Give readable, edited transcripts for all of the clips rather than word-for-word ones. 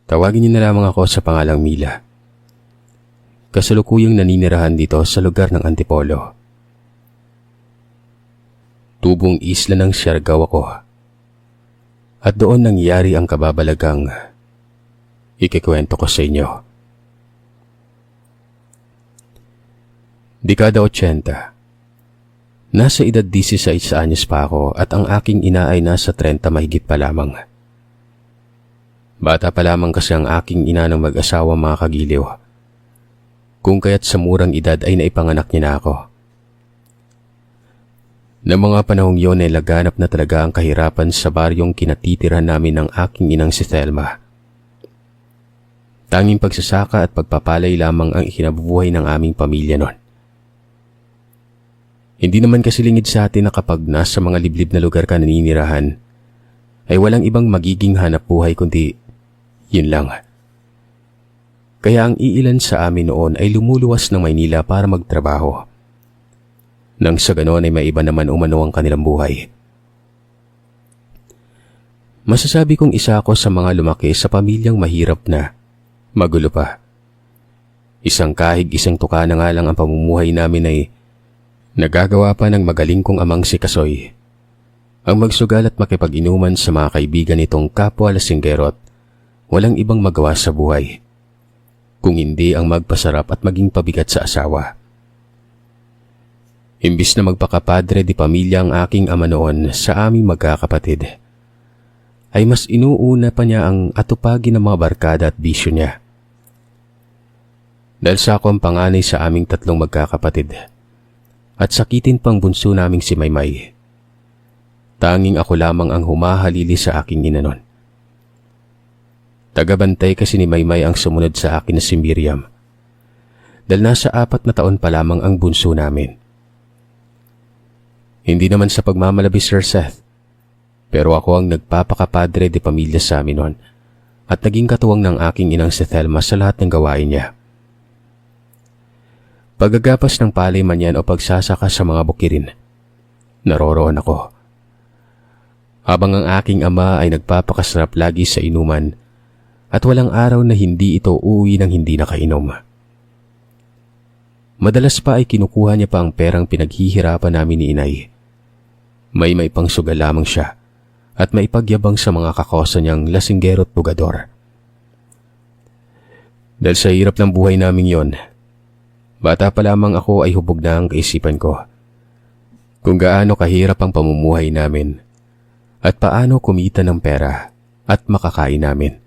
Tawagin niyo na lamang ako sa pangalang Mila. Kasalukuyang naninirahan dito sa lugar ng Antipolo. Tubong isla ng Siargao ako. At doon nangyari ang kababalagang ikikwento ko sa inyo. Dekada 80. Nasa edad 16 anyos pa ako at ang aking ina ay nasa 30 mahigit pa lamang. Bata pa lamang kasi ang aking ina ng mag-asawa mga kagiliw. Kung kaya't sa murang edad ay naipanganak niya na ako. Na mga panahong yon ay laganap na talaga ang kahirapan sa baryong kinatitirahan namin ng aking inang si Thelma. Tanging pagsasaka at pagpapalay lamang ang ikinabubuhay ng aming pamilya noon. Hindi naman kasi lingid sa atin na kapag nasa mga liblib na lugar ka naninirahan, ay walang ibang magiging hanap buhay kundi yun lang. Kaya ang iilan sa amin noon ay lumuluwas ng Maynila para magtrabaho. Nang sa ganon ay may iba naman umano ang kanilang buhay. Masasabi kong isa ako sa mga lumaki sa pamilyang mahirap na, magulo pa. Isang kahig isang tuka na nga lang ang pamumuhay namin ay nagagawa pa ng magaling kong amang si Kasoy. Ang magsugal at makipag-inuman sa mga kaibigan nitong kapwa lasinggero at walang ibang magawa sa buhay, kung hindi ang magpasarap at maging pabigat sa asawa. Imbis na magpakapadre di pamilya ang aking ama noon sa aming magkakapatid, ay mas inuuna pa niya ang atupagin ng mga barkada at bisyo niya. Dahil sa ako ang panganay sa aming tatlong magkakapatid, at sakitin pang bunso naming si Maymay, tanging ako lamang ang humahalili sa aking ina noon. Tagabantay kasi ni Maymay ang sumunod sa akin na si Miriam, dahil nasa 4 na taon pa lamang ang bunso namin. Hindi naman sa pagmamalabis, Sir Seth, pero ako ang nagpapakapadre de pamilya sa amin noon at naging katuwang ng aking inang si Thelma sa lahat ng gawain niya. Paggagapas ng palay man yan o pagsasaka sa mga bukirin, naroroon ako. Habang ang aking ama ay nagpapakasarap lagi sa inuman at walang araw na hindi ito uuwi ng hindi nakainom. Madalas pa ay kinukuha niya pa ang perang pinaghihirapan namin ni inay. May pangsugal lamang siya at maipagyabang sa mga kakosa niyang lasinggero at bugador. Dahil sa hirap ng buhay namin yon, bata pa lamang ako ay hubog na ang kaisipan ko kung gaano kahirap ang pamumuhay namin at paano kumita ng pera at makakain namin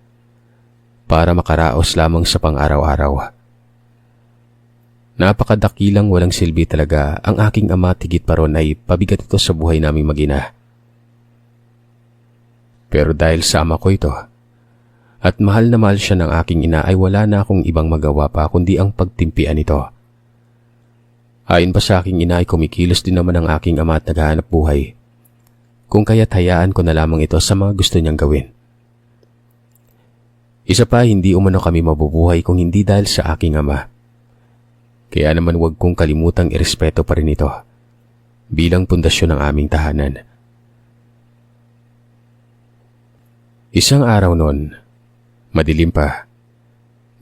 para makaraos lamang sa pang-araw-araw. Napakadakilang walang silbi talaga ang aking ama, tigit pa ron ay pabigat ito sa buhay naming mag-ina. Pero dahil sa ama ko ito, at mahal na mahal siya ng aking ina ay wala na akong ibang magawa pa kundi ang pagtimpian ito. Ayon pa sa aking ina ay kumikilos din naman ang aking ama at naghahanap buhay, kung kaya't hayaan ko na lamang ito sa mga gusto niyang gawin. Isa pa, hindi umano kami mabubuhay kung hindi dahil sa aking ama. Kaya naman huwag kong kalimutang irespeto pa rin ito bilang pundasyon ng aming tahanan. Isang araw noon, madilim pa,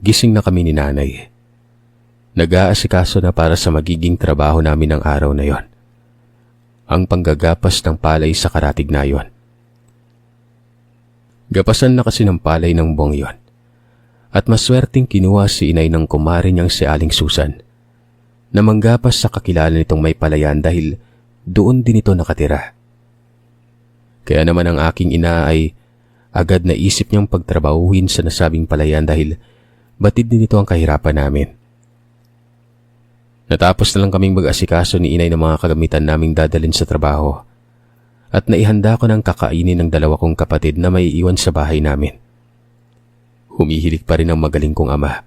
gising na kami ni nanay. Nag-aasikaso na para sa magiging trabaho namin ng araw na yon, ang panggagapas ng palay sa Karatignayon. Gapasan na kasi ng palay ng buwang yon, at maswerteng kinuha si inay ng kumare niyang si Aling Susan na manggapas sa kakilala nitong may palayan dahil doon din ito nakatira. Kaya naman ang aking ina ay agad na isip niyang pagtrabahuhin sa nasabing palayan dahil batid din ito ang kahirapan namin. Natapos na lang kaming mag-asikaso ni inay ng mga kagamitan naming dadalhin sa trabaho at naihanda ko ng kakainin ng 2 kong kapatid na may iwan sa bahay namin. Humihilig pa rin ang magaling kong ama.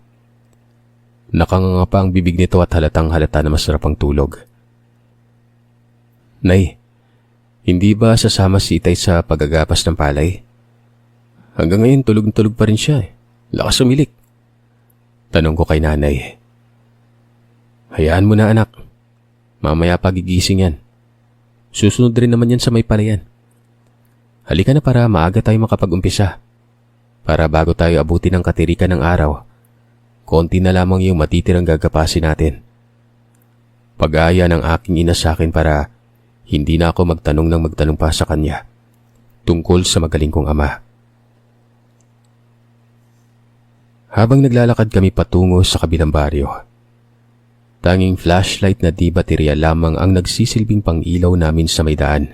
Nakanganga pa ang bibig nito at halatang halata na masarap ang tulog. Nay, hindi ba sasama si itay sa paggagapas ng palay? Hanggang ngayon tulog pa rin siya. Lakas umilik. Tanong ko kay nanay. Hayaan mo na anak. Mamaya pagigising yan. Susunod rin naman yan sa may palayan. Halika na para maaga tayo makapag-umpisa. para bago tayo abutin ng katirikan ng araw, konti na lamang yung matitirang gagapasin natin. Pag-aaya ng aking ina sa akin para hindi na ako magtanong ng magtanong pa sa kanya tungkol sa magaling kong ama. Habang naglalakad kami patungo sa kabilang baryo, tanging flashlight na di baterya lamang ang nagsisilbing pang-ilaw namin sa may daan.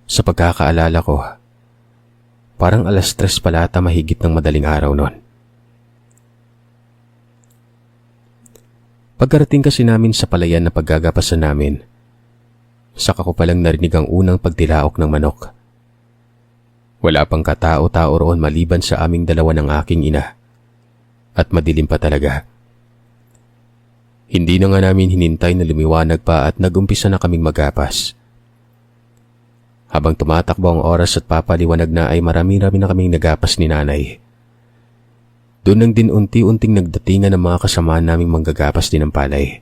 Sa pagkakaalala ko, parang 3:00 pala ata mahigit ng madaling araw noon. Pagkarating kasi namin sa palayan na paggagapasan namin, saka ko palang narinig ang unang pagtilaok ng manok. Wala pang katao-tao roon maliban sa aming dalawa ng aking ina. At madilim pa talaga. Hindi na nga namin hinintay na lumiwanag pa at nagumpisa na kaming magapas. Habang tumatakbo ang oras at papaliwanag na ay marami-rami na kaming nagapas ni nanay. Doon nang din unti-unting nagdatingan ng mga kasamaan naming manggagapas din ng palay.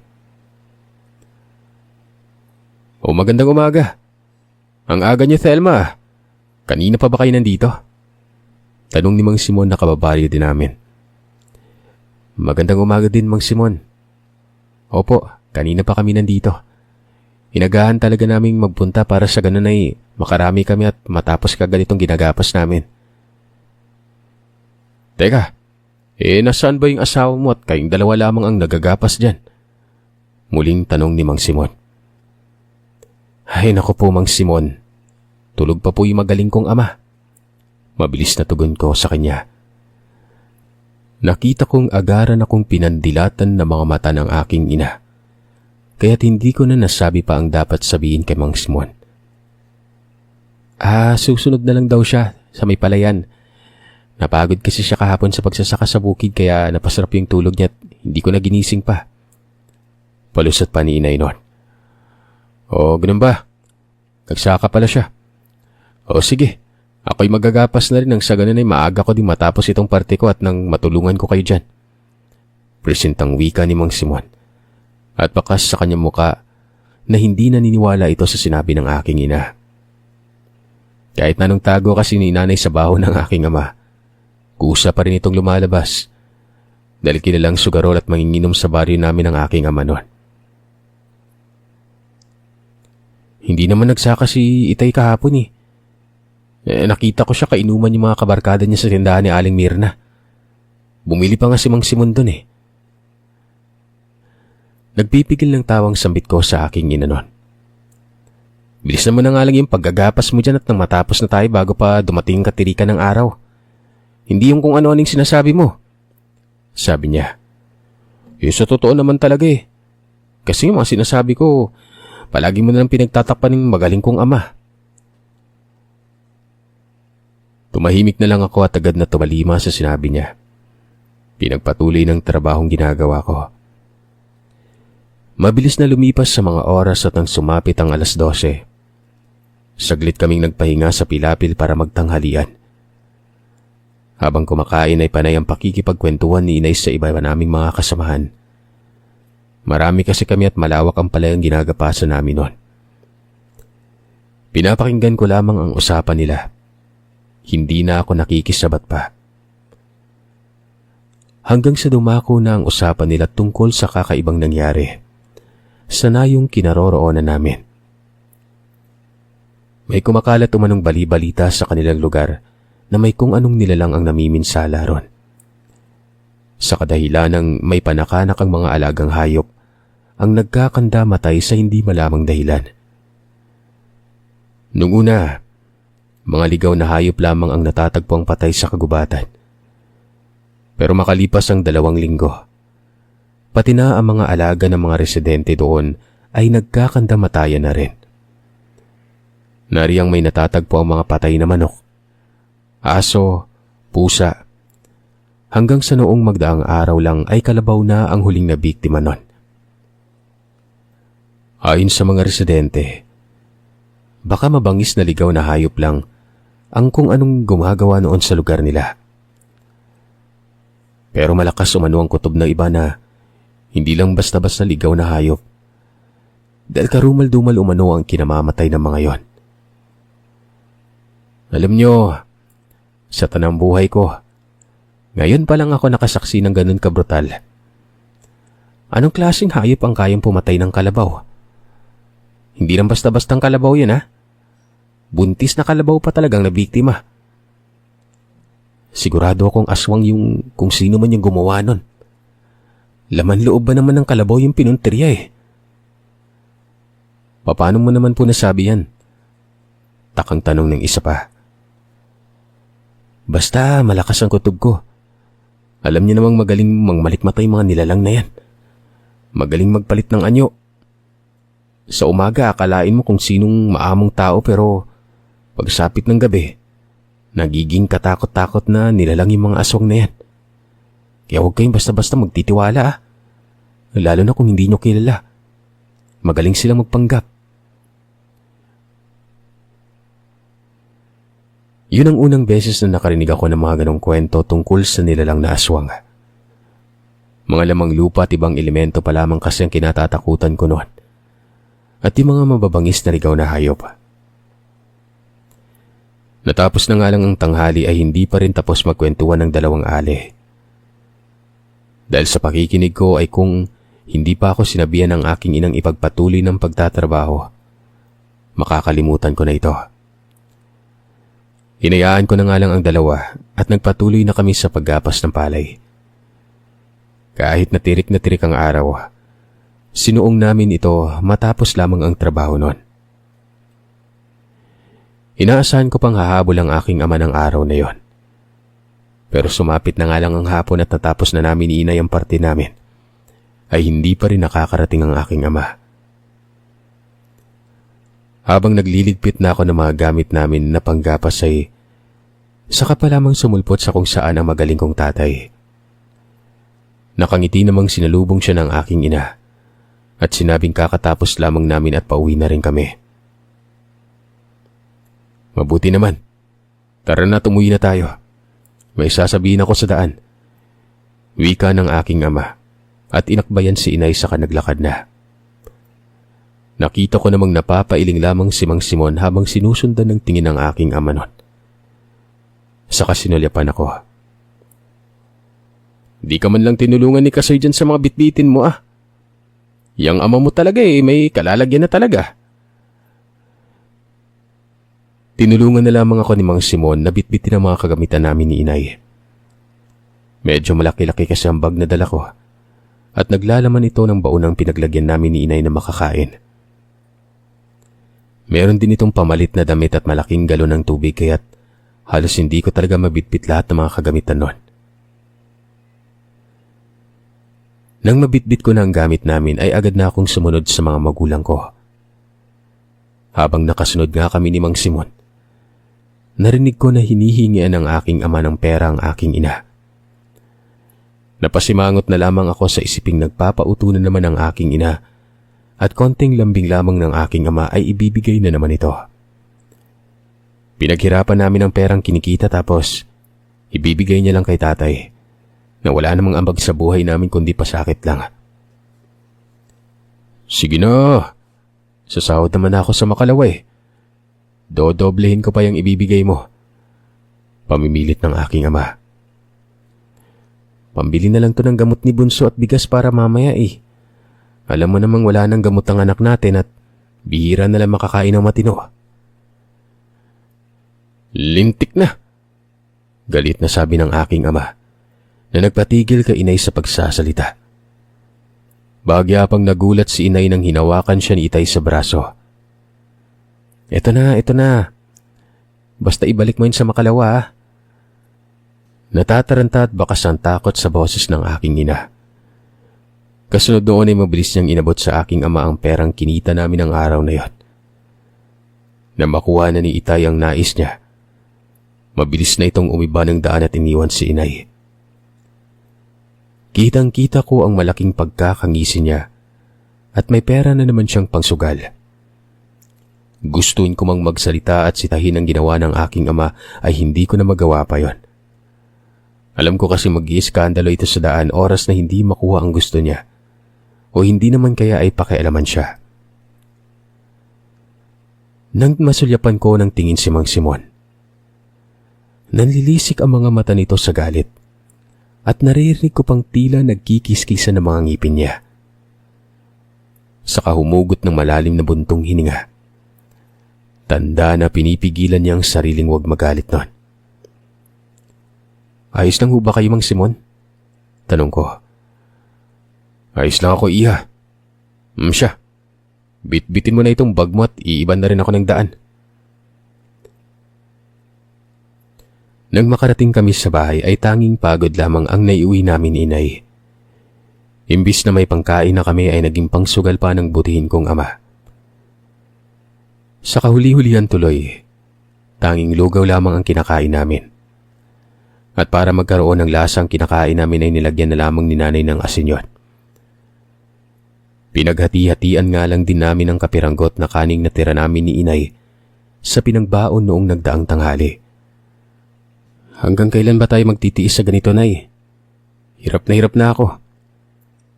O magandang umaga. Ang aga niyo, Thelma. Kanina pa ba kayo nandito? Tanong ni Mang Simon na kababaryo din namin. Magandang umaga din, Mang Simon. Opo, kanina pa kami nandito. Inagahan talaga naming magpunta para sa ganun ay makarami kami at matapos kagad itong ginagapas namin. Teka, nasaan ba yung asawa mo at kayong dalawa lamang ang nagagapas dyan? Muling tanong ni Mang Simon. Ay naku po, Mang Simon. Tulog pa po yung magaling kong ama. Mabilis na tugon ko sa kanya. Nakita kong agaran akong pinandilatan ng mga mata ng aking ina. Kaya't hindi ko na nasabi pa ang dapat sabihin kay Mang Simon. Susunod na lang daw siya sa may palayan. Napagod kasi siya kahapon sa pagsasaka sa bukid kaya napasarap yung tulog niya at hindi ko na ginising pa. Palusot pa ni inay nun. O, ganun ba? Nagsaka pala siya. O sige, ako'y magagapas na rin nang sa ganun ay maaga ko din matapos itong parte ko at nang matulungan ko kayo dyan. Presentang wika ni Mang Simon. At bakas sa kanyang muka na hindi naniniwala ito sa sinabi ng aking ina. Kahit na nung tago kasi ni nanay sa baho ng aking ama, kusa pa rin itong lumalabas dahil kilalang sugarol at manginginom sa baryo namin ng aking ama noon. Hindi naman nagsaka si Itay kahapon eh. Nakita ko siya kainuman yung mga kabarkada niya sa tindahan ni Aling Mirna. Bumili pa nga si Mang Simon dun eh. Nagpipigil ng tawang sambit ko sa aking ina noon. Bilis naman na nga lang yung paggagapas mo dyan at nang matapos na tayo bago pa dumating katirikan ng araw. Hindi yung kung ano-aning sinasabi mo. Sabi niya. Sa totoo naman talaga eh. Kasi yung mga sinasabi ko, palagi mo na lang pinagtatakpan ng magaling kong ama. Tumahimik na lang ako at agad na tumalima sa sinabi niya. Pinagpatuloy ng trabahong ginagawa ko. Mabilis na lumipas sa mga oras at nang sumapit ang 12:00. Saglit kaming nagpahinga sa pilapil para magtanghalian. Habang kumakain ay panay ang pakikipagkwentuhan ni inay sa iba naming mga kasamahan. Marami kasi kami at malawak ang palayang ginagapasan namin noon. Pinapakinggan ko lamang ang usapan nila. Hindi na ako nakikisabat pa. Hanggang sa dumako na ang usapan nila tungkol sa kakaibang nangyari. Sana yung kinaroroonan namin. May kumakalat umanong bali-balita sa kanilang lugar na may kung anong nilalang ang namiminsala ron. Sa kadahilanang may panakanak ang mga alagang hayop ang nagkakanda matay sa hindi malamang dahilan. Nung una, mga ligaw na hayop lamang ang natatagpuang patay sa kagubatan. Pero makalipas ang 2 linggo, pati na ang mga alaga ng mga residente doon ay nagkakandamatayan na rin. Nariyang may natatagpo ang mga patay na manok, aso, pusa. Hanggang sa noong magdaang araw lang ay kalabaw na ang huling na biktima nun. Ayon sa mga residente, baka mabangis na ligaw na hayop lang ang kung anong gumagawa noon sa lugar nila. Pero malakas umano ang kutob ng iba na hindi lang basta-basta ligaw na hayop dahil karumal-dumal umano ang kinamamatay ng mga yon. Alam nyo, Sa tanang buhay ko, ngayon pa lang ako nakasaksi ng ganun kabrutal. Anong klaseng hayop ang kayang pumatay ng kalabaw? Hindi lang basta-bastang kalabaw yan, ha? Buntis na kalabaw pa talagang nabiktima. Sigurado akong aswang yung kung sino man yung gumawa nun. Laman loob ba naman ng kalabaw yung pinuntirya eh? Paano mo naman po nasabi yan? Takang tanong ng isa pa. Basta malakas ang kutob ko. Alam niyo namang magaling mangmalikmatay mga nilalang na yan. Magaling magpalit ng anyo. Sa umaga akalain mo kung sinong maamong tao pero pagsapit ng gabi, nagiging katakot-takot na nilalang yung mga aswang na yan. Kaya huwag kayong basta-basta magtitiwala ah. Lalo na kung hindi nyo kilala. Magaling silang magpanggap. Yun ang unang beses na nakarinig ako ng mga ganong kwento tungkol sa nilalang na aswang. Mga lamang lupa at ibang elemento pa lamang kasi ang kinatatakutan ko noon. At yung mga mababangis na ligaw na hayop. Natapos na nga lang ang tanghali ay hindi pa rin tapos magkwentuhan ng dalawang ale. Dahil sa pakikinig ko ay kung hindi pa ako sinabihan ng aking inang ipagpatuloy ng pagtatrabaho, makakalimutan ko na ito. Hinayaan ko na nga lang ang dalawa at nagpatuloy na kami sa paggapas ng palay. Kahit na tirik ang araw, sinuong namin ito matapos lamang ang trabaho noon. Inaasahan ko pang hahabol ang aking ama ng araw na yon. Pero sumapit na nga lang ang hapon at natapos na namin iinay ang parte namin, ay hindi pa rin nakakarating ang aking ama. Habang nagliligpit na ako ng mga gamit namin na panggapas ay saka pa lamang sumulpot sa kung saan ang magaling kong tatay. Nakangiti namang sinalubong siya ng aking ina at sinabing kakatapos lamang namin at pauwi na rin kami. Mabuti naman. Tara na, umuwi na tayo. May sasabihin ako sa daan. Wika ng aking ama at inakbayan si inay saka naglakad na. Nakita ko namang napapailing lamang si Mang Simon habang sinusundan ng tingin ng aking ama nun. Saka sinulyapan ako. Di ka man lang tinulungan ni Kasoy dyan sa mga bitbitin mo ah. Yang ama mo talaga may kalalagyan na talaga. Tinulungan na lamang ako ni Mang Simon na bitbitin ang mga kagamitan namin ni inay. Medyo malaki-laki kasi ang bag na dala ko at naglalaman ito ng baunang pinaglagyan namin ni inay na makakain. Meron din itong pamalit na damit at malaking galon ng tubig kaya't halos hindi ko talaga mabitbit lahat ng mga kagamitan nun. Nang mabitbit ko na ang gamit namin ay agad na akong sumunod sa mga magulang ko. Habang nakasunod nga kami ni Mang Simon, narinig ko na hinihingian ng aking ama ng pera ang aking ina. Napasimangot na lamang ako sa isiping nagpapauto na naman ang aking ina at konting lambing lamang ng aking ama ay ibibigay na naman ito. Pinaghirapan namin ang perang kinikita tapos ibibigay niya lang kay tatay na wala namang ambag sa buhay namin kundi pasakit lang. Sige na, sasahod naman ako sa Makalaway. Dodoblehin ko pa yung ibibigay mo. Pamimilit ng aking ama. Pambili na lang to ng gamot ni Bunso at bigas para mamaya eh. Alam mo namang wala nang gamot ang anak natin at bihira na lang makakain ng matino. Lintik na! Galit na sabi ng aking ama na nagpatigil kay inay sa pagsasalita. Bagya pang nagulat si inay nang hinawakan siya ni itay sa braso. Ito na. Basta ibalik mo yun sa Makalawa ah. Natataranta at bakas ang takot sa boses ng aking ina. Kasunod doon ay mabilis niyang inabot sa aking ama ang perang kinita namin ang araw na yon. Na makuha na ni itay ang nais niya, mabilis na itong umiba ng daan at iniwan si inay. Kitang-kita ko ang malaking pagkakangisi niya at may pera na naman siyang pangsugal. Gustuin ko mang magsalita at sitahin ang ginawa ng aking ama ay hindi ko na magawa pa yon. Alam ko kasi mag-iiskandalo ito sa daan oras na hindi makuha ang gusto niya o hindi naman kaya ay pakialaman siya. Nang masulyapan ko ng tingin si Mang Simon, Nanlilisik ang mga mata nito sa galit at naririnig ko pang tila nagkikiskisan ng mga ngipin niya. Saka humugot ng malalim na buntong hininga. Tanda na pinipigilan niyang sariling huwag magalit nun. Ayos lang ho ba kayo, Mang Simon? Tanong ko. Ayos lang ako, Iha. Siya. Bitbitin mo na itong bag mo at iiban na rin ako ng daan. Nang makarating kami sa bahay ay tanging pagod lamang ang naiuwi namin inay. Imbis na may pangkain na kami ay naging pangsugal pa ng butihin kong ama. Sa kahuli-hulihan tuloy, tanging lugaw lamang ang kinakain namin. At para magkaroon ng lasang kinakain namin ay nilagyan na lamang ni nanay ng asin yun. Pinaghati-hatian nga lang din namin ang kapiranggot na kaning natira namin ni inay sa pinagbaon noong nagdaang tanghali. Hanggang kailan ba tayo magtitiis sa ganito, Nay? Hirap na ako.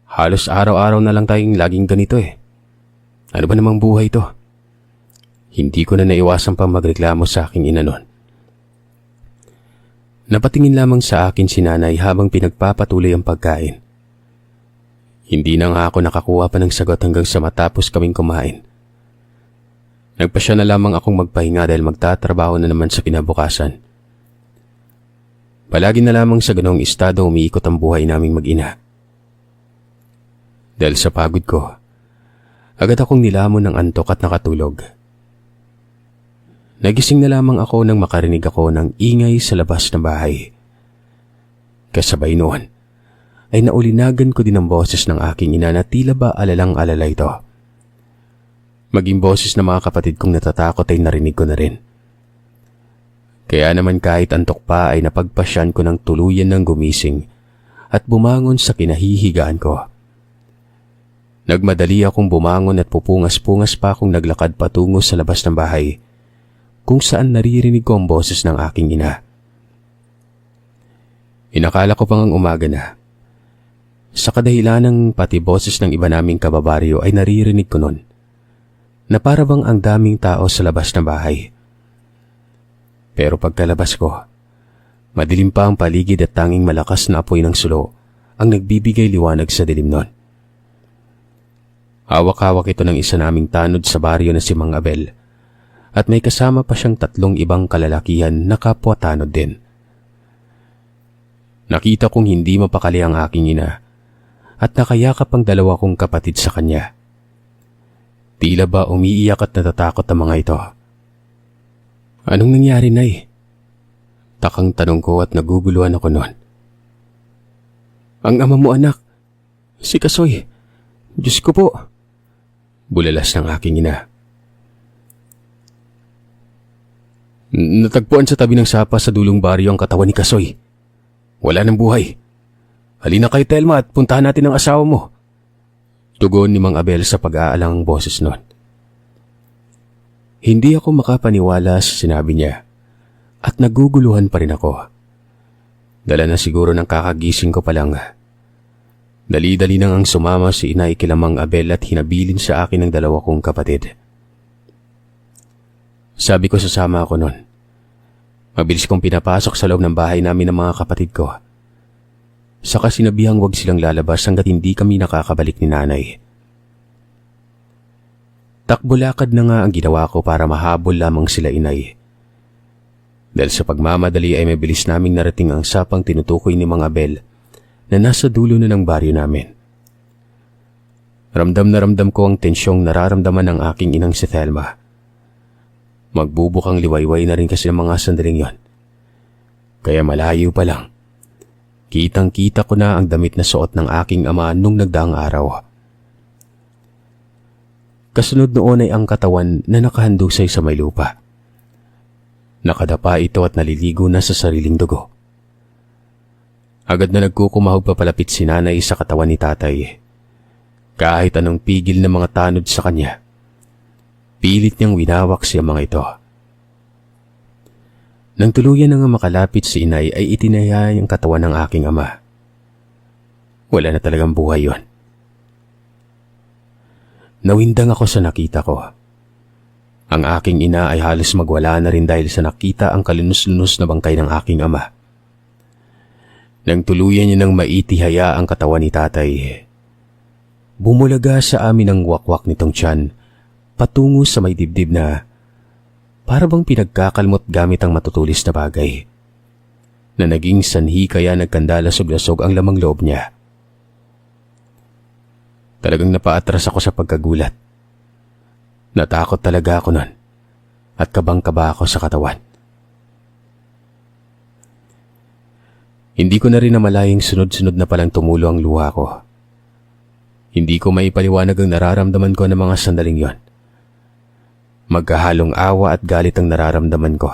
Halos araw-araw na lang tayong laging ganito eh. Ano ba namang buhay to? Hindi ko na naiwasan pang magreklamo sa aking ina noon. Napatingin lamang sa akin si nanay habang pinagpapatuloy ang pagkain. Hindi na nga ako nakakuha pa ng sagot hanggang sa matapos kaming kumain. Nagpasya na lamang akong magpahinga dahil magtatrabaho na naman sa kinabukasan. Palagi na lamang sa ganong estado umiikot ang buhay naming mag-ina. Dahil sa pagod ko, agad akong nilamon ng antok at nakatulog. Nagising na lamang ako nang makarinig ako ng ingay sa labas ng bahay. Kasabay noon, ay naulinagan ko din ang boses ng aking ina na tila ba alalang-alala ito. Maging boses ng mga kapatid kong natatakot ay narinig ko na rin. Kaya naman kahit antok pa ay napagpasyan ko ng tuluyan ng gumising at bumangon sa kinahihigaan ko. Nagmadali akong bumangon at pupungas-pungas pa akong naglakad patungo sa labas ng bahay kung saan naririnig ko ang boses ng aking ina. Inakala ko pang ang umaga na. Sa kadahilanang pati boses ng iba naming kababaryo ay naririnig ko nun na para bang ang daming tao sa labas ng bahay. Pero pagkalabas ko, madilim pa ang paligid at tanging malakas na apoy ng sulo ang nagbibigay liwanag sa dilim nun. Hawak-hawak ito ng isa naming tanod sa baryo na si Mang Abel at may kasama pa siyang 3 ibang kalalakihan na kapwa tanod din. Nakita kong hindi mapakali ang aking ina at nakayakap ang 2 kong kapatid sa kanya. Tila ba umiiyak at natatakot ang mga ito. Anong nangyari, Nay? Takang tanong ko at naguguluhan ako noon. Ang ama mo, anak. Si Kasoy. Diyos ko po. Bulalas ng aking ina. Natagpuan sa tabi ng sapa sa dulong baryo ang katawan ni Kasoy. Wala ng buhay. Halina kay Telma at puntahan natin ang asawa mo. Tugon ni Mang Abel sa pag-aalang boses noon. Hindi ako makapaniwala sa sinabi niya at naguguluhan pa rin ako. Dala na siguro ng kakagising ko pa lang. Dali-dali nang ang sumama si inay kila Mang Abel at hinabilin sa akin ng 2 kong kapatid. Sabi ko sasama ako nun. Mabilis kong pinapasok sa loob ng bahay namin ng mga kapatid ko. Saka sinabihang huwag silang lalabas hanggat hindi kami nakakabalik ni nanay. Takbo-lakad na nga ang ginawa ko para mahabol lamang sila inay. Dahil sa pagmamadali ay mabilis naming narating ang sapang tinutukoy ni Mang Abel na nasa dulo na ng baryo namin. Ramdam na ramdam ko ang tensyong nararamdaman ng aking inang si Thelma. Magbubukang liwayway na rin kasi ang mga sandaling yon. Kaya malayo pa lang, kitang-kita ko na ang damit na suot ng aking ama nung nagdaang araw. Kasunod noon ay ang katawan na nakahandusay sa may lupa. Nakadapa ito at naliligo na sa sariling dugo. Agad na nagkukumahog papalapit si nanay sa katawan ni tatay. Kahit anong pigil ng mga tanod sa kanya, pilit niyang winawak siya mga ito. Nang tuluyan na nga makalapit si inay ay itinaya ang katawan ng aking ama. Wala na talagang buhay yon. Nawindang ako sa nakita ko. Ang aking ina ay halos magwala na rin dahil sa nakita ang kalunos-lunos na bangkay ng aking ama. Nang tuluyan niya ng maitihaya ang katawan ni tatay, bumulaga sa amin ang wakwak nitong tiyan patungo sa may dibdib na para bang pinagkakalmot gamit ang matutulis na bagay, na naging sanhi kaya nagkandalasog-lasog ang lamang loob niya. Talagang napaatras ako sa pagkagulat. Natakot talaga ako nun at kabang-kaba ako sa katawan. Hindi ko na rin namalayang sunod-sunod na palang tumulo ang luha ko. Hindi ko maipaliwanag ang nararamdaman ko ng mga sandaling yon. Magkahalong awa at galit ang nararamdaman ko.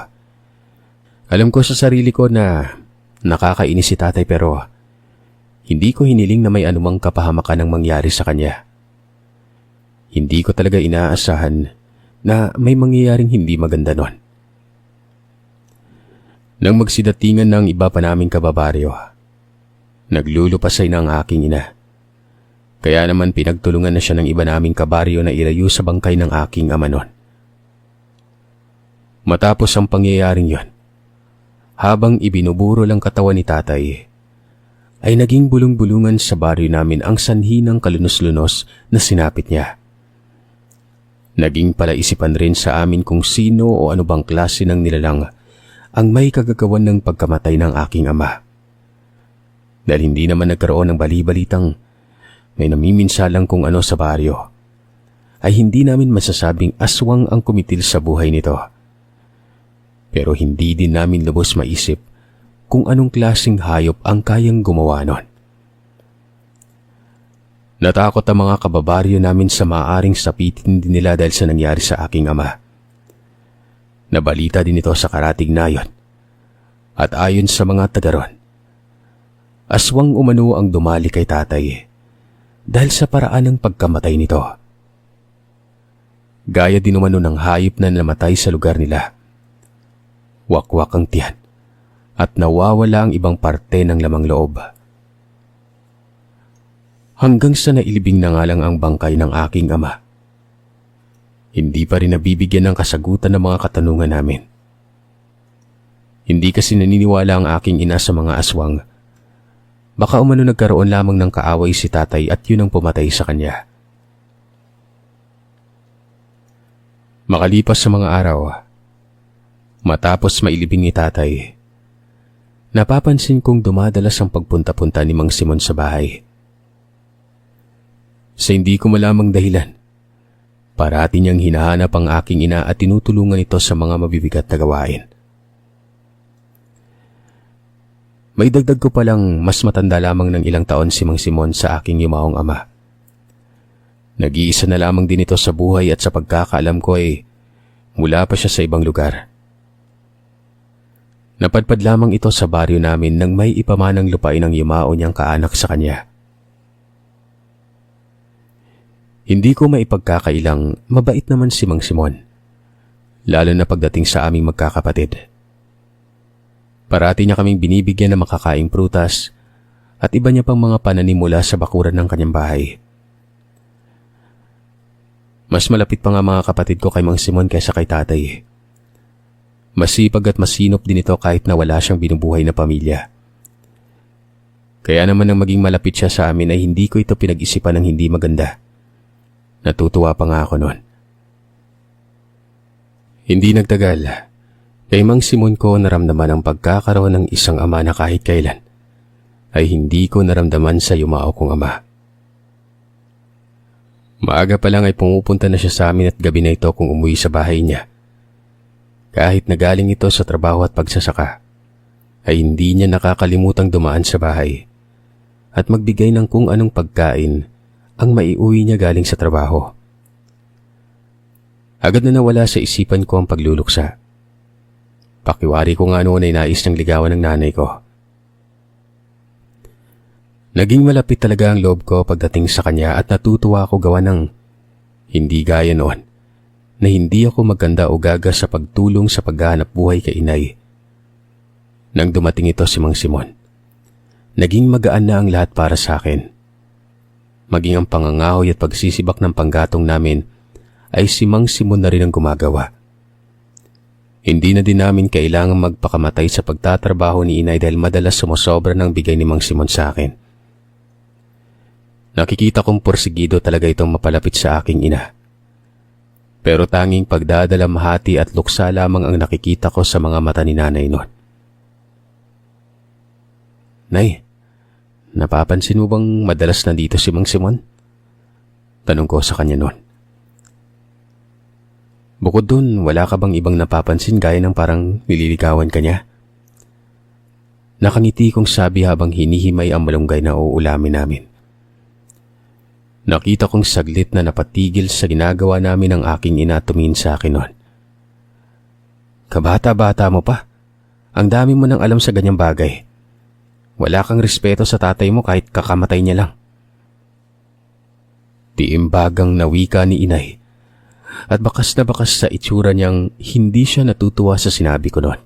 Alam ko sa sarili ko na nakakainis si tatay pero hindi ko hiniling na may anumang kapahamakan ang mangyari sa kanya. Hindi ko talaga inaasahan na may mangyayaring hindi maganda nun. Nang magsidatingan ng iba pa naming kababaryo, naglulupasay na ang aking ina. Kaya naman pinagtulungan na siya ng iba naming kabaryo na ilayo sa bangkay ng aking ama nun. Matapos ang pangyayaring yon, habang ibinuburo lang katawan ni tatay, ay naging bulong-bulungan sa baryo namin ang sanhi ng kalunos-lunos na sinapit niya. Naging palaisipan rin sa amin kung sino o ano bang klase ng nilalang ang may kagagawan ng pagkamatay ng aking ama. Dahil hindi naman nagkaroon ng bali-balitang may namiminsalang kung ano sa baryo, ay hindi namin masasabing aswang ang kumitil sa buhay nito. Pero hindi din namin lubos maisip kung anong klaseng hayop ang kayang gumawa nun. Natakot ang mga kababaryo namin sa maaaring sapitin din nila dahil sa nangyari sa aking ama. Nabalita din ito sa karatig nayon. At ayon sa mga tagaron, aswang umano ang dumali kay tatay dahil sa paraan ng pagkamatay nito. Gaya din umano ng hayop na namatay sa lugar nila. Wakwak ang tiyan at nawawala ang ibang parte ng lamang loob. Hanggang sa nailibing na nga lang ang bangkay ng aking ama. Hindi pa rin nabibigyan ng kasagutan ng mga katanungan namin. Hindi kasi naniniwala ang aking ina sa mga aswang. Baka umano nagkaroon lamang ng kaaway si tatay at yun ang pumatay sa kanya. Makalipas sa mga araw, matapos mailibing ni tatay, napapansin kong dumadalas ang pagpunta-punta ni Mang Simon sa bahay. Sa hindi ko malamang dahilan, parati niyang hinahanap ang aking ina at tinutulungan ito sa mga mabibigat na gawain. May dagdag ko palang mas matanda lamang ng ilang taon si Mang Simon sa aking yumaong ama. Nag-iisa na lamang din ito sa buhay at sa pagkakaalam ko ay mula pa siya sa ibang lugar. Napadpad lamang ito sa baryo namin nang may ipamanang lupain ang yumao niyang kaanak sa kanya. Hindi ko maipagkakailang mabait naman si Mang Simon, lalo na pagdating sa aming magkakapatid. Parati niya kaming binibigyan ng makakaing prutas at iba niya pang mga pananim mula sa bakuran ng kanyang bahay. Mas malapit pa nga mga kapatid ko kay Mang Simon kaysa kay tatay. Masipag at masinop din ito kahit na wala siyang binubuhay na pamilya. Kaya naman nang maging malapit siya sa amin ay hindi ko ito pinag-isipan ng hindi maganda. Natutuwa pa nga ako noon. Hindi nagtagal, kay Mang Simon ko naramdaman ang pagkakaroon ng isang ama na kahit kailan ay hindi ko naramdaman sa yumao kong ama. Maaga pa lang ay pumupunta na siya sa amin at gabi na ito kung umuwi sa bahay niya. Kahit nagaling ito sa trabaho at pagsasaka, ay hindi niya nakakalimutang dumaan sa bahay at magbigay ng kung anong pagkain ang maiuwi niya galing sa trabaho. Agad na nawala sa isipan ko ang pagluluksa. Pakiwari ko nga noon ay nais niyang ligawan ng nanay ko. Naging malapit talaga ang loob ko pagdating sa kanya at natutuwa ako gawa ng hindi gaya noon na hindi ako maganda o gaga sa pagtulong sa paghahanap buhay kay inay. Nang dumating ito si Mang Simon, naging magaan na ang lahat para sa akin. Maging ang pangangahoy at pagsisibak ng panggatong namin ay si Mang Simon na rin ang gumagawa. Hindi na din namin kailangang magpakamatay sa pagtatrabaho ni inay dahil madalas sumusobra ng bigay ni Mang Simon sa akin. Nakikita kong porsigido talaga itong mapalapit sa aking ina. Pero tanging pagdadalamhati at luksa lamang ang nakikita ko sa mga mata ni nanay noon. Nay, napapansin mo bang madalas nandito si Mang Simon? Tanong ko sa kanya noon. Bukod dun, wala ka bang ibang napapansin gaya ng parang nililigawan ka niya? Nakangiti kong sabi habang hinihimay ang malunggay na uulamin namin. Nakita kong saglit na napatigil sa ginagawa namin ang aking ina tumingin sa akin noon. Kabata-bata mo pa. Ang dami mo nang alam sa ganyang bagay. Wala kang respeto sa tatay mo kahit kakamatay niya lang. Tiimbagang nawika ni inay at bakas na bakas sa itsura niyang hindi siya natutuwa sa sinabi ko noon.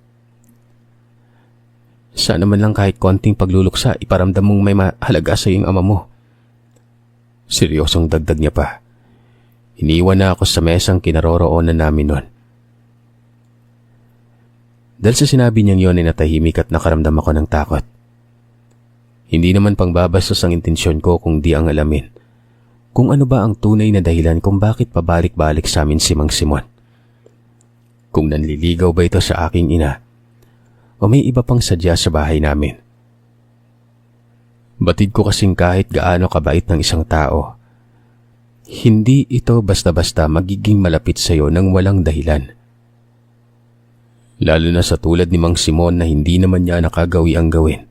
Sana man lang kahit konting pagluluksa iparamdam mong may mahalaga sa iyong ama mo. Seryosong dagdag niya pa. Iniwan na ako sa mesang kinaroroonan namin noon. Dahil sa sinabi niyang yun ay natahimik at nakaramdam ako ng takot. Hindi naman pangbabastos ang intensyon ko kung di ang alamin kung ano ba ang tunay na dahilan kung bakit pabalik-balik sa amin si Mang Simon. Kung nanliligaw ba ito sa aking ina o may iba pang sadya sa bahay namin. Batid ko kasing kahit gaano kabait ng isang tao, hindi ito basta-basta magiging malapit sa iyo nang walang dahilan. Lalo na sa tulad ni Mang Simon na hindi naman niya nakagawi ang gawin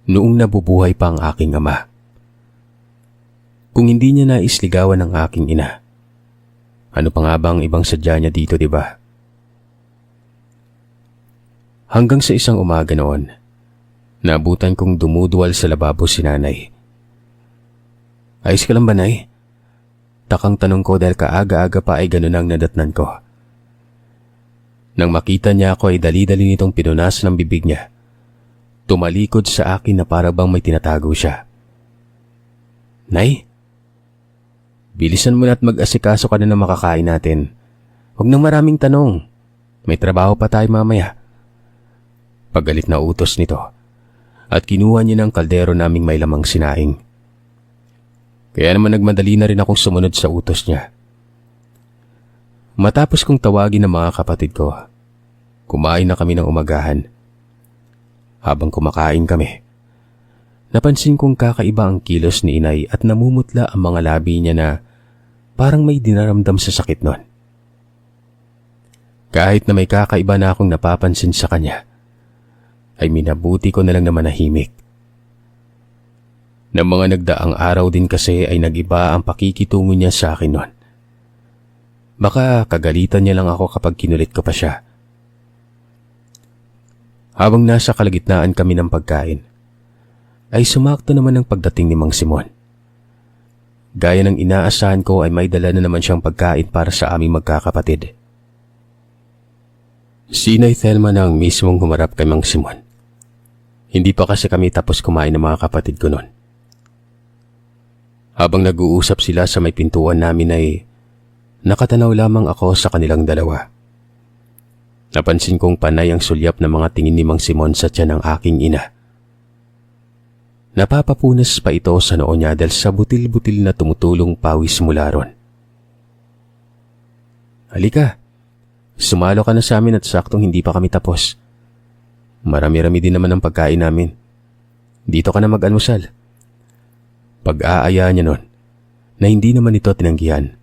noong nabubuhay pa ang aking ama. Kung hindi niya naisligawan ang aking ina, ano pa nga ba ang ibang sadya niya dito, di ba? Hanggang sa isang umaga noon, naabutan kong dumuduwal sa lababo si nanay. Ayos ka lang ba, nay? Takang tanong ko dahil kaaga-aga pa ay ganun ang nadatnan ko. Nang makita niya ako ay dali-dali nitong pinunas ng bibig niya. Tumalikod sa akin na para bang may tinatago siya. Nay, bilisan mo na at mag-asikaso ka na ng makakain natin. Huwag nang maraming tanong. May trabaho pa tayo mamaya. Pagalit na utos nito at kinuha niya ng kaldero naming may lamang sinaing. Kaya naman nagmadali na rin akong sumunod sa utos niya. Matapos kong tawagin ang mga kapatid ko, kumain na kami ng umagahan. Habang kumakain kami, napansin kong kakaiba ang kilos ni inay at namumutla ang mga labi niya na parang may dinaramdam sa sakit nun. Kahit na may kakaiba na akong napapansin sa kanya, ay minabuti ko na lang na manahimik. Nang mga nagdaang araw din kasi ay nagiba ang pakikitungo niya sa akin nun. Baka kagalitan niya lang ako kapag kinulit ko pa siya. Habang nasa kalagitnaan kami ng pagkain, ay sumakto naman ang pagdating ni Mang Simon. Gaya ng inaasahan ko ay may dala na naman siyang pagkain para sa aming magkakapatid. Si Inay Thelma na ang mismong humarap kay Mang Simon. Hindi pa kasi kami tapos kumain ng mga kapatid ko noon. Habang nag-uusap sila sa may pintuan namin ay nakatanaw lamang ako sa kanilang dalawa. Napansin kong panay ang sulyap ng mga tingin ni Mang Simon sa tiyan ng aking ina. Napapapunas pa ito sa noo niya dahil sa butil-butil na tumutulong pawis mula ron. Halika, sumalo ka na sa amin at saktong hindi pa kami tapos. Marami-rami din naman ang pagkain namin. Dito ka na mag-almusal. Pag-aaya niya nun, na hindi naman ito tinanggihan.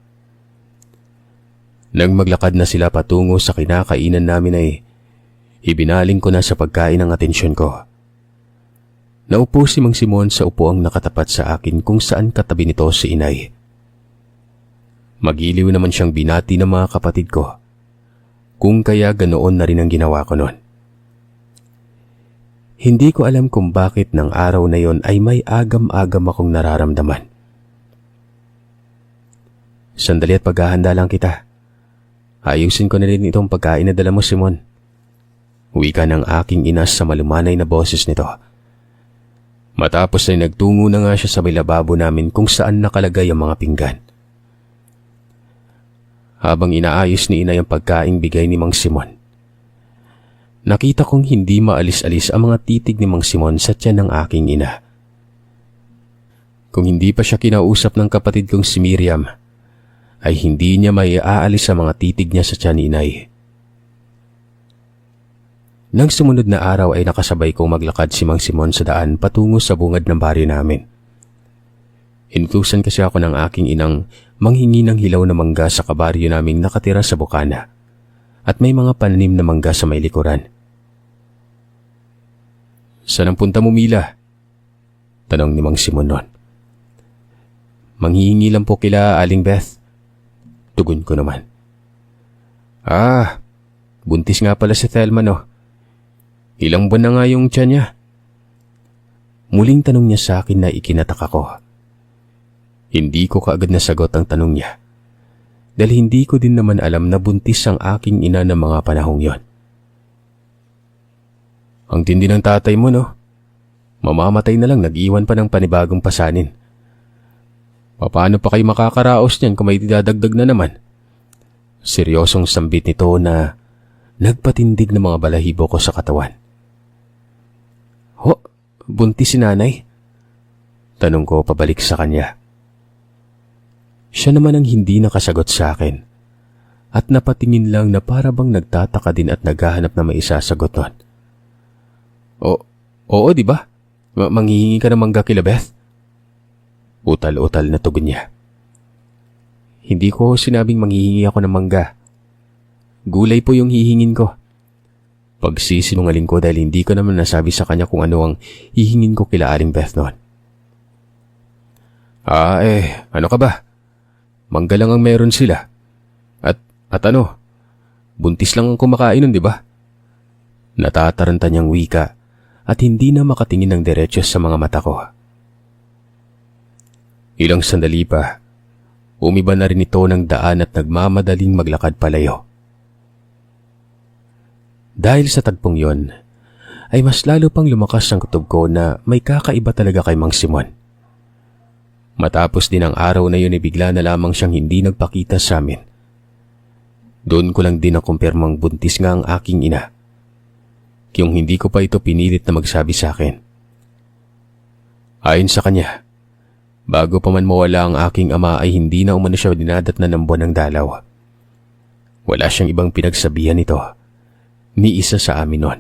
Nang maglakad na sila patungo sa kinakainan namin ay ibinaling ko na sa pagkain ang atensyon ko. Naupo si Mang Simon sa upuang nakatapat sa akin kung saan katabi nito si inay. Magiliw naman siyang binati ng mga kapatid ko, kung kaya ganoon na rin ang ginawa ko noon. Hindi ko alam kung bakit ng araw na yon ay may agam-agam akong nararamdaman. Sandali at paghahanda lang kita. Ayusin ko na rin itong pagkain na dala mo, Simon. Wika ng aking ina sa malumanay na boses nito. Matapos ay nagtungo na nga siya sa may lababo namin kung saan nakalagay ang mga pinggan. Habang inaayos ni inay ang pagkaing bigay ni Mang Simon, nakita kong hindi maalis-alis ang mga titig ni Mang Simon sa tiyan ng aking ina. Kung hindi pa siya kinausap ng kapatid kong si Miriam, ay hindi niya may aalis ang mga titig niya sa tiyan ni inay. Nang sumunod na araw ay nakasabay kong maglakad si Mang Simon sa daan patungo sa bungad ng baryo namin. Inutusan kasi ako ng aking inang manghingi ng hilaw na mangga sa kabaryo naming nakatira sa bukana at may mga pananim na mangga sa may likuran. "Saan ang punta mo, Mila?" tanong ni Mang Simon noon. "Manghihingi lang po kila Aling Beth," tugon ko naman. "Ah, buntis nga pala si Thelma no. Ilang buwan na nga yung tiyan niya?" Muling tanong niya sa akin na ikinataka ko. Hindi ko kaagad nasagot ang tanong niya dahil hindi ko din naman alam na buntis ang aking ina ng mga panahong yon. "Ang tindi ng tatay mo no. Mamamatay na lang, nag-iwan pa ng panibagong pasanin. Paano pa kayo makakaraos niyan kung may didadagdag na naman?" Seryosong sambit nito na nagpatindig ng mga balahibo ko sa katawan. "Ho, buntis si nanay?" tanong ko pabalik sa kanya. Siya naman ang hindi nakasagot sa akin at napatingin lang na para bang nagtataka din at naghahanap na may isasagot nun. Oo, di ba? Manghihingi ka ng mangga kila Beth?" Utal-utal na tugon niya. "Hindi ko sinabing manghihingi ako ng mangga. Gulay po yung hihingin ko." Pagsisinungaling ko dahil hindi ko naman nasabi sa kanya kung ano ang hihingin ko kila Aling Beth noon. Ano ka ba? Mangga lang ang meron sila. At ano, buntis lang ang kumakain nun, di ba? Natataranta niyang wika at hindi na makatingin ng diretso sa mga mata ko. Ilang sandali pa, umiba na rin ito ng daan at nagmamadaling maglakad palayo. Dahil sa tagpong yon, ay mas lalo pang lumakas ang kutob ko na may kakaiba talaga kay Mang Simon. Matapos din ang araw na yun ay bigla na lamang siyang hindi nagpakita sa amin. Doon ko lang din nakumpirmang buntis nga ang aking ina. Kung hindi ko pa ito pinilit na magsabi sa akin. Ayon sa kanya, bago pa man mawala ang aking ama ay hindi na umano siya dinadatnan ng buwan ng dalaw. Wala siyang ibang pinagsabihan nito ni isa sa amin noon.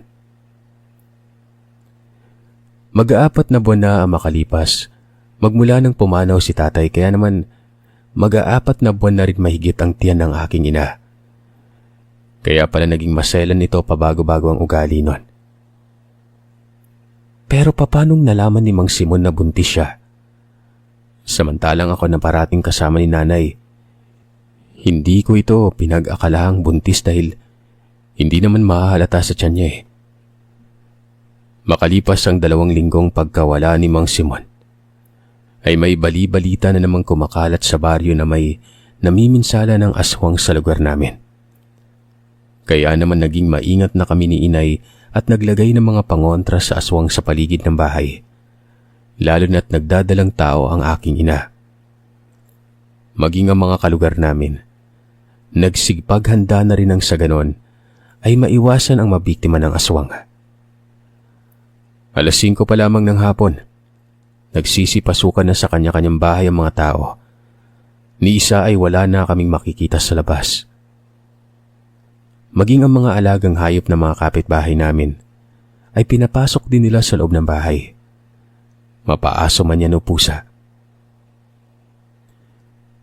Mag-aapat na buwan na ang makalipas magmula nang pumanaw si tatay, kaya naman mag-aapat na buwan na rin mahigit ang tiyan ng aking ina. Kaya pala naging maselan nito pabago-bago ang ugali nun. Pero papanong nalaman ni Mang Simon na buntis siya? Samantalang ako na parating kasama ni nanay, hindi ko ito pinag-akalahang buntis dahil hindi naman mahahalata sa tiyan niya . Makalipas ang 2 linggong pagkawala ni Mang Simon, ay may bali-balita na namang kumakalat sa baryo na may namiminsala ng aswang sa lugar namin. Kaya naman naging maingat na kami ni inay at naglagay ng mga pangontra sa aswang sa paligid ng bahay, lalo na't nagdadalang tao ang aking ina. Maging ang mga kalugar namin, nagsigpaghanda na rin ang sa ganon ay maiwasan ang mabiktima ng aswang. 5:00 pa lamang ng hapon, nagsisipasukan na sa kanya-kanyang bahay ang mga tao. Ni isa ay wala na kaming makikita sa labas. Maging ang mga alagang hayop ng mga kapitbahay namin ay pinapasok din nila sa loob ng bahay. Mapaaso man yan o pusa.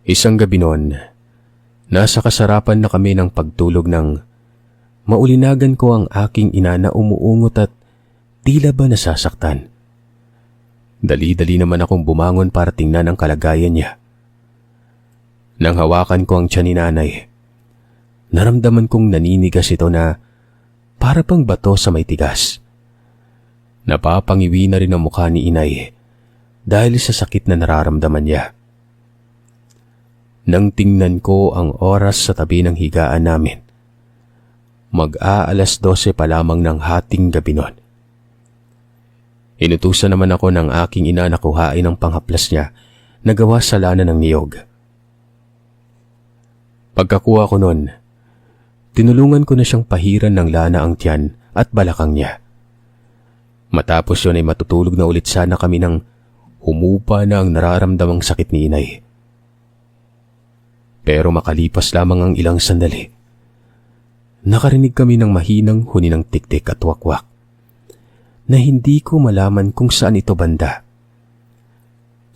Isang gabi noon, nasa kasarapan na kami ng pagtulog nang maulinagan ko ang aking ina na umuungot at tila ba nasasaktan. Dali-dali naman akong bumangon para tingnan ang kalagayan niya. Nang hawakan ko ang tiyan ni nanay, naramdaman kong naninigas ito na para pang bato sa may tigas. Napapangiwi na rin ang mukha ni inay dahil sa sakit na nararamdaman niya. Nang tingnan ko ang oras sa tabi ng higaan namin, mag-aalas 12 pa lamang ng hating gabi noon. Inutusan naman ako ng aking ina na kuhain ang panghaplas niya na gawa sa lana ng niyog. Pagkakuha ko nun, tinulungan ko na siyang pahiran ng lana ang tiyan at balakang niya. Matapos yun ay matutulog na ulit sana kami nang humupa na ang nararamdamang sakit ni inay. Pero makalipas lamang ang ilang sandali, nakarinig kami ng mahinang huni ng tiktik at wakwak na hindi ko malaman kung saan ito banda.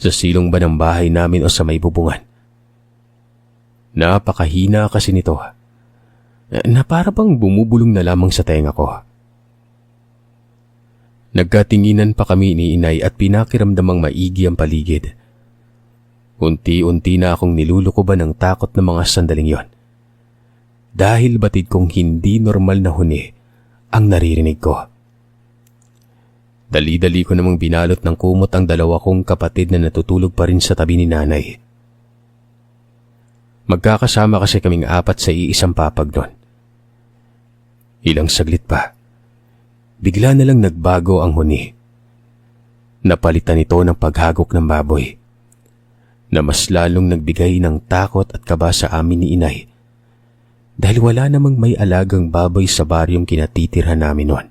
Sa silong ba ng bahay namin o sa may bubungan? Napakahina kasi nito na para bang bumubulong na lamang sa tenga ko. Nagkatinginan pa kami ni inay at pinakiramdamang maigi ang paligid. Unti-unti na akong nilulukoban ng takot ng mga sandaling yon. Dahil batid kong hindi normal na huni ang naririnig ko. Dali-dali ko namang binalot ng kumot ang dalawa kong kapatid na natutulog pa rin sa tabi ni nanay. Magkakasama kasi kaming apat sa iisang papag nun. Ilang saglit pa, bigla na lang nagbago ang huni. Napalitan ito ng paghagok ng baboy na mas lalong nagbigay ng takot at kaba sa amin ni inay dahil wala namang may alagang baboy sa baryong kinatitirhan namin noon.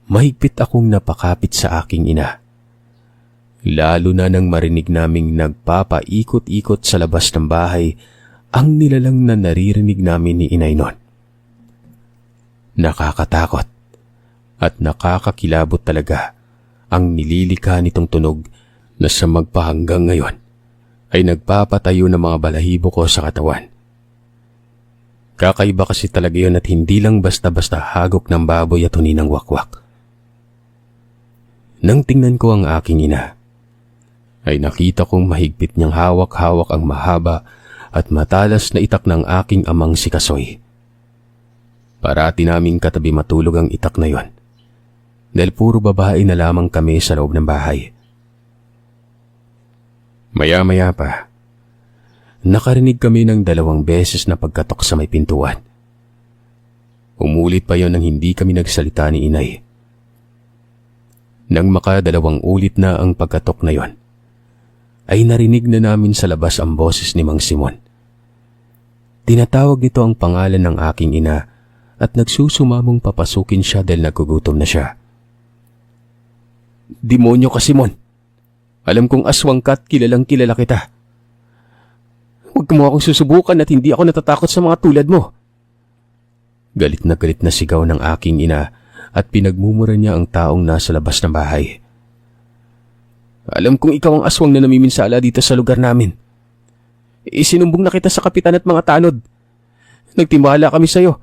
Mahigpit akong napakapit sa aking ina, lalo na nang marinig naming nagpapaikot-ikot sa labas ng bahay ang nilalang na naririnig namin ni inay noon. Nakakatakot at nakakakilabot talaga ang nililikha nitong tunog na sa magpahanggang ngayon ay nagpapatayo ng mga balahibo ko sa katawan. Kakaiba kasi talaga yun at hindi lang basta-basta hagok ng baboy at huni ng wakwak. Nang tingnan ko ang aking ina, ay nakita kong mahigpit niyang hawak-hawak ang mahaba at matalas na itak ng aking amang si Kasoy. Parati naming katabi matulog ang itak na yon dahil puro babae na lamang kami sa loob ng bahay. Maya-maya pa, nakarinig kami ng 2 beses na pagkatok sa may pintuan. Umulit pa yon nang hindi kami nagsalita ni inay. Nang maka-2 ulit na ang pagkatok na yon, ay narinig na namin sa labas ang boses ni Mang Simon. Tinatawag nito ang pangalan ng aking ina at nagsusumamong papasukin siya dahil nagugutom na siya. Demonyo ka, Simon! Alam kong aswang ka at kilalang kilala kita. Huwag mo akong susubukan at hindi ako natatakot sa mga tulad mo. Galit na sigaw ng aking ina at pinagmumura niya ang taong nasa labas ng bahay. Alam kong ikaw ang aswang na namiminsala dito sa lugar namin. Isinumbong na kita sa kapitan at mga tanod. Nagtimbala kami sa'yo,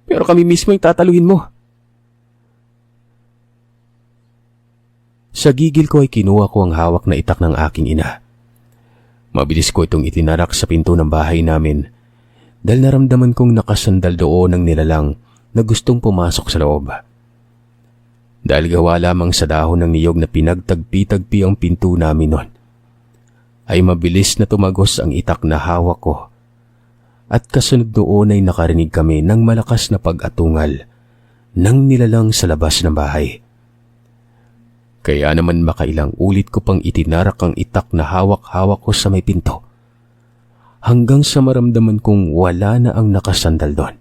pero kami mismo yung tataluhin mo. Sa gigil ko ay kinuha ko ang hawak na itak ng aking ina. Mabilis ko itong itinarak sa pinto ng bahay namin dahil naramdaman kong nakasandal doon ang nilalang na gustong pumasok sa loob. Dahil gawa lamang sa dahon ng niyog na pinagtagpi-tagpi ang pinto namin noon, ay mabilis na tumagos ang itak na hawak ko at kasunod doon ay nakarinig kami ng malakas na pag-atungal ng nilalang sa labas ng bahay. Kaya naman makailang ulit ko pang itinarak ang itak na hawak-hawak ko sa may pinto hanggang sa maramdaman kong wala na ang nakasandal doon.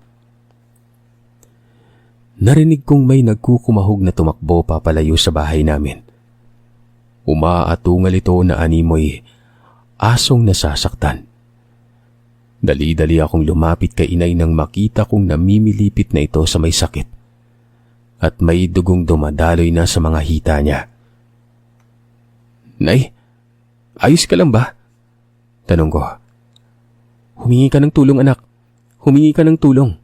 Narinig kong may nagkukumahog na tumakbo papalayo sa bahay namin. Umaatungal ito na animoy asong nasasaktan. Dali-dali akong lumapit kay inay nang makita kong namimilipit na ito sa may sakit at may dugong dumadaloy na sa mga hita niya. Nay, ayos ka lang ba? Tanong ko. Humingi ka ng tulong, anak. Humingi ka ng tulong.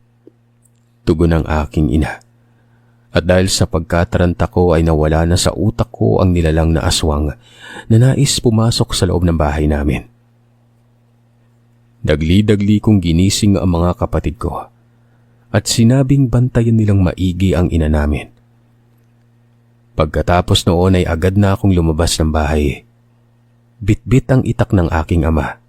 Tugon ng aking ina. At dahil sa pagkataranta ko ay nawala na sa utak ko ang nilalang na aswang na nais pumasok sa loob ng bahay namin. Dagli-dagli kong ginising ang mga kapatid ko at sinabing bantayan nilang maigi ang ina namin. Pagkatapos noon ay agad na akong lumabas ng bahay. Bitbit ang itak ng aking ama.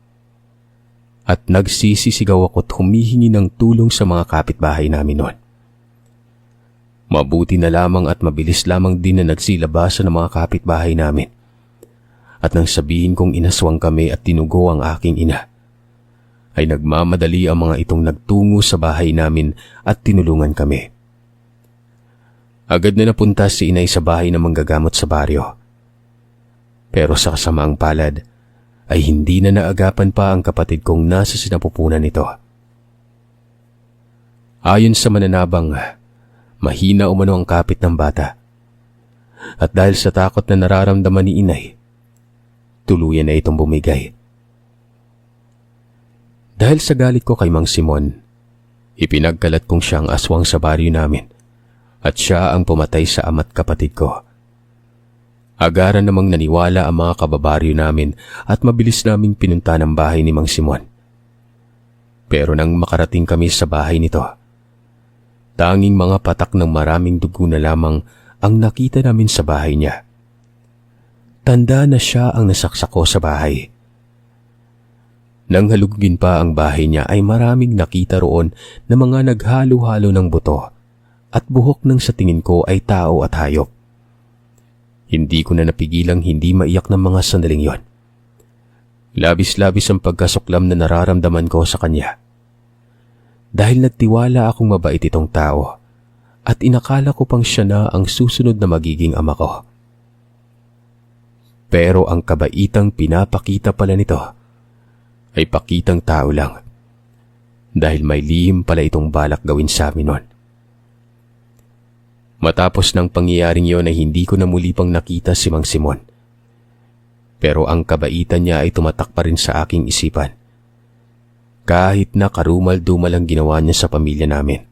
At nagsisisigaw ako't humihingi ng tulong sa mga kapitbahay namin noon. Mabuti na lamang at mabilis lamang din na nagsilabasan ng mga kapitbahay namin. At nang sabihin kong inaswang kami at tinugo ang aking ina, ay nagmamadali ang mga itong nagtungo sa bahay namin at tinulungan kami. Agad na napunta si inay sa bahay ng manggagamot sa baryo. Pero sa kasamaang palad ay hindi na naagapan pa ang kapatid kong nasa sinapupunan nito. Ayon sa mananabang, mahina umano ang kapit ng bata. At dahil sa takot na nararamdaman ni inay, tuluyan na itong bumigay. Dahil sa galit ko kay Mang Simon, ipinagkalat kong siyang aswang sa baryo namin at siya ang pumatay sa ama't kapatid ko. Agaran namang naniwala ang mga kababaryo namin at mabilis naming pinunta ng bahay ni Mang Simon. Pero nang makarating kami sa bahay nito, tanging mga patak ng maraming dugo na lamang ang nakita namin sa bahay niya. Tanda na siya ang nasaksako sa bahay. Nang halugugin pa ang bahay niya ay maraming nakita roon na mga naghalo-halo ng buto at buhok ng sa tingin ko ay tao at hayop. Hindi ko na napigilang hindi maiyak ng mga sandaling yon. Labis-labis ang pagkasuklam na nararamdaman ko sa kanya. Dahil nagtiwala akong mabait itong tao at inakala ko pang siya na ang susunod na magiging ama ko. Pero ang kabaitang pinapakita pala nito ay pakitang tao lang dahil may lihim pala itong balak gawin sa amin nun. Matapos ng pangyayaring yon ay hindi ko na muli pang nakita si Mang Simon. Pero ang kabaitan niya ay tumatak pa rin sa aking isipan. Kahit na karumal-dumal ang ginawa niya sa pamilya namin.